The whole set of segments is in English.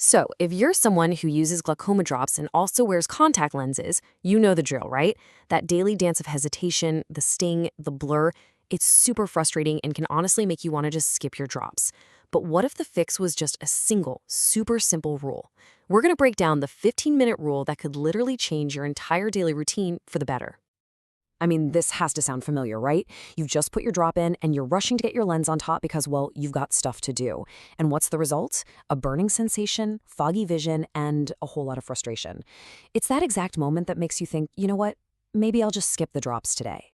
So, if you're someone who uses glaucoma drops and also wears contact lenses, you know the drill, right? That daily dance of hesitation, the sting, the blur, it's super frustrating and can honestly make you want to just skip your drops. But what if the fix was just a single, super simple rule? We're going to break down the 15-minute rule that could literally change your entire daily routine for the better. I mean, this has to sound familiar, right? You've just put your drop in and you're rushing to get your lens on top because, well, you've got stuff to do. And what's the result? A burning sensation, foggy vision, and a whole lot of frustration. It's that exact moment that makes you think, you know what? Maybe I'll just skip the drops today.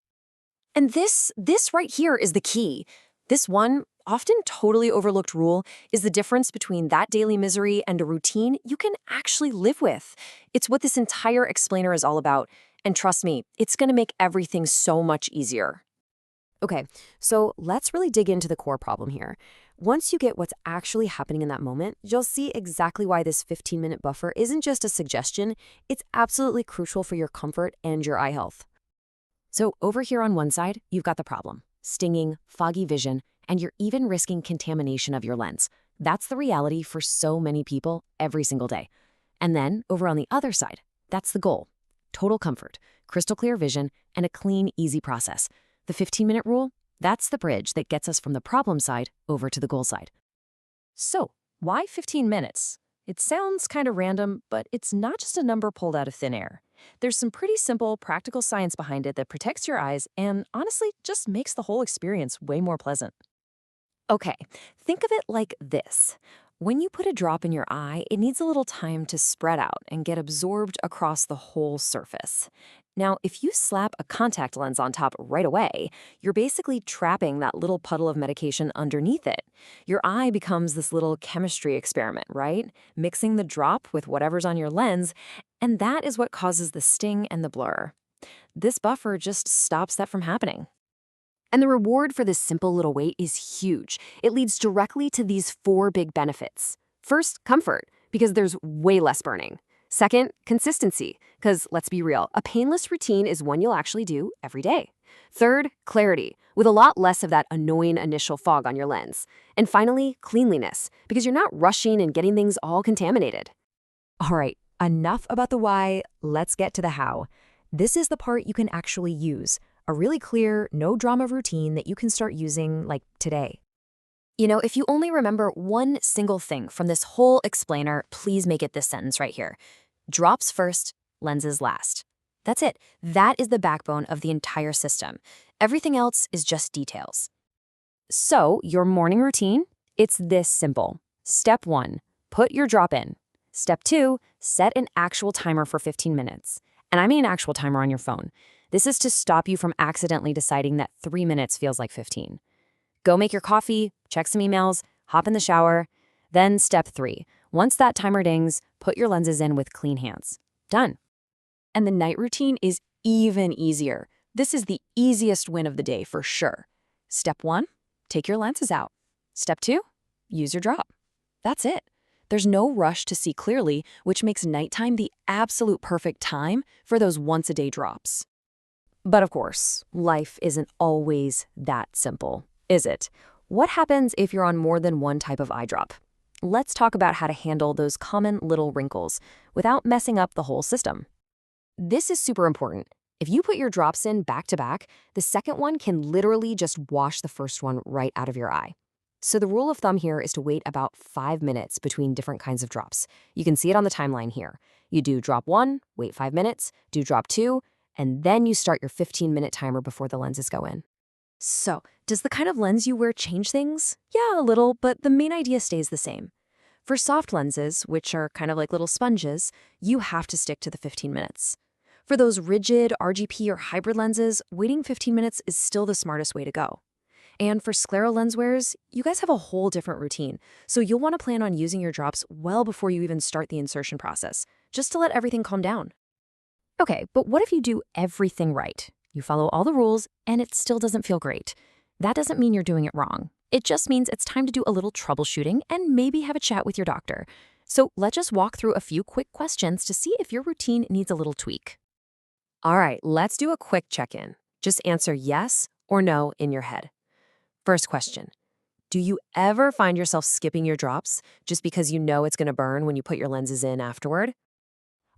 And this right here is the key. This one, often totally overlooked rule is the difference between that daily misery and a routine you can actually live with. It's what this entire explainer is all about. And trust me, it's going to make everything so much easier. Okay, so let's really dig into the core problem here. Once you get what's actually happening in that moment, you'll see exactly why this 15-minute buffer isn't just a suggestion, it's absolutely crucial for your comfort and your eye health. So over here on one side, you've got the problem: stinging, foggy vision, and you're even risking contamination of your lens. That's the reality for so many people every single day. And then over on the other side, that's the goal: total comfort, crystal clear vision, and a clean, easy process. The 15-minute rule, that's the bridge that gets us from the problem side over to the goal side. So, why 15 minutes? It sounds kind of random, but it's not just a number pulled out of thin air. There's some pretty simple, practical science behind it that protects your eyes and honestly just makes the whole experience way more pleasant. Okay, think of it like this. When you put a drop in your eye, it needs a little time to spread out and get absorbed across the whole surface. Now, if you slap a contact lens on top right away, you're basically trapping that little puddle of medication underneath it. Your eye becomes this little chemistry experiment, right? Mixing the drop with whatever's on your lens, and that is what causes the sting and the blur. This buffer just stops that from happening. And the reward for this simple little wait is huge. It leads directly to these 4 big benefits. First, comfort, because there's way less burning. Second, consistency, because let's be real, a painless routine is one you'll actually do every day. Third, clarity, with a lot less of that annoying initial fog on your lens. And finally, cleanliness, because you're not rushing and getting things all contaminated. All right, enough about the why, let's get to the how. This is the part you can actually use. A really clear, no-drama routine that you can start using, like, today. You know, if you only remember one single thing from this whole explainer, please make it this sentence right here. Drops first, lenses last. That's it. That is the backbone of the entire system. Everything else is just details. So, your morning routine? It's this simple. Step 1, put your drop in. Step 2, set an actual timer for 15 minutes. And I mean an actual timer on your phone. This is to stop you from accidentally deciding that 3 minutes feels like 15. Go make your coffee, check some emails, hop in the shower. Then step 3, once that timer dings, put your lenses in with clean hands. Done. And the night routine is even easier. This is the easiest win of the day for sure. Step 1, take your lenses out. Step 2, use your drop. That's it. There's no rush to see clearly, which makes nighttime the absolute perfect time for those once-a-day drops. But of course, life isn't always that simple, is it? What happens if you're on more than one type of eye drop? Let's talk about how to handle those common little wrinkles without messing up the whole system. This is super important. If you put your drops in back to back, the second one can literally just wash the first one right out of your eye. So the rule of thumb here is to wait about 5 minutes between different kinds of drops. You can see it on the timeline here. You do drop 1, wait 5 minutes, do drop 2, and then you start your 15-minute timer before the lenses go in. So, does the kind of lens you wear change things? Yeah, a little, but the main idea stays the same. For soft lenses, which are kind of like little sponges, you have to stick to the 15 minutes. For those rigid RGP or hybrid lenses, waiting 15 minutes is still the smartest way to go. And for scleral lens wearers, you guys have a whole different routine, so you'll want to plan on using your drops well before you even start the insertion process, just to let everything calm down. Okay, but what if you do everything right? You follow all the rules, and it still doesn't feel great. That doesn't mean you're doing it wrong. It just means it's time to do a little troubleshooting and maybe have a chat with your doctor. So let's just walk through a few quick questions to see if your routine needs a little tweak. All right, let's do a quick check-in. Just answer yes or no in your head. First question, Do you ever find yourself skipping your drops just because you know it's going to burn when you put your lenses in afterward?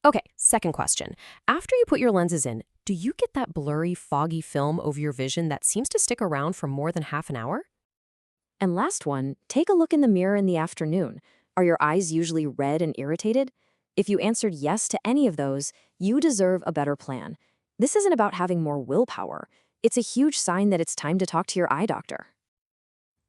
Okay, second question. After you put your lenses in, do you get that blurry, foggy film over your vision that seems to stick around for more than half an hour? And last one, take a look in the mirror in the afternoon. Are your eyes usually red and irritated? If you answered yes to any of those, you deserve a better plan. This isn't about having more willpower. It's a huge sign that it's time to talk to your eye doctor.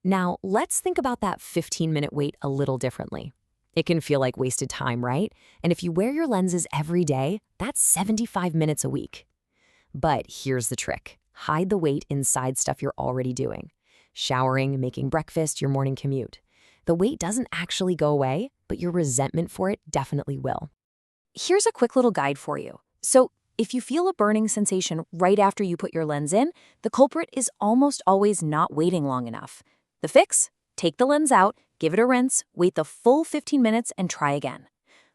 Now, let's think about that 15-minute wait a little differently. It can feel like wasted time, right? And if you wear your lenses every day, that's 75 minutes a week. But here's the trick. Hide the wait inside stuff you're already doing. Showering, making breakfast, your morning commute. The wait doesn't actually go away, but your resentment for it definitely will. Here's a quick little guide for you. So, if you feel a burning sensation right after you put your lens in, the culprit is almost always not waiting long enough. The fix? Take the lens out, give it a rinse, wait the full 15 minutes, and try again.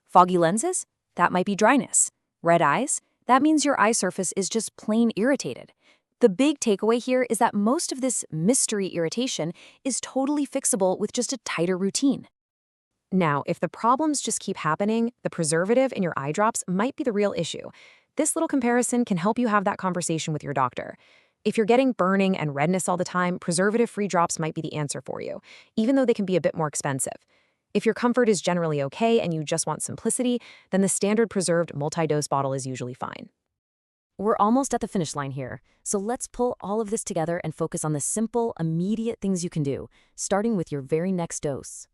Foggy lenses? That might be dryness. Red eyes? That means your eye surface is just plain irritated. The big takeaway here is that most of this mystery irritation is totally fixable with just a tighter routine. Now, if the problems just keep happening, the preservative in your eye drops might be the real issue. This little comparison can help you have that conversation with your doctor. If you're getting burning and redness all the time, preservative-free drops might be the answer for you, even though they can be a bit more expensive. If your comfort is generally okay and you just want simplicity, then the standard preserved multi-dose bottle is usually fine. We're almost at the finish line here, so let's pull all of this together and focus on the simple, immediate things you can do, starting with your very next dose.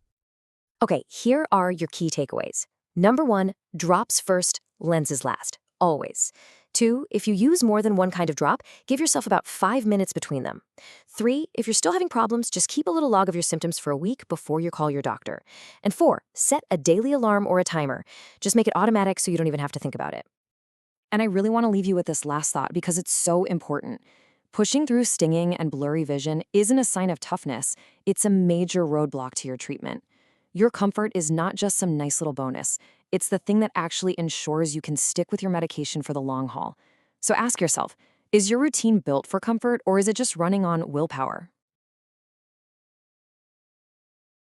Okay, here are your key takeaways. Number 1, drops first, lenses last, always. 2, if you use more than one kind of drop, give yourself about 5 minutes between them. 3, if you're still having problems, just keep a little log of your symptoms for a week before you call your doctor. And 4, set a daily alarm or a timer. Just make it automatic so you don't even have to think about it. And I really want to leave you with this last thought because it's so important. Pushing through stinging and blurry vision isn't a sign of toughness. It's a major roadblock to your treatment. Your comfort is not just some nice little bonus. It's the thing that actually ensures you can stick with your medication for the long haul. So ask yourself, is your routine built for comfort or is it just running on willpower?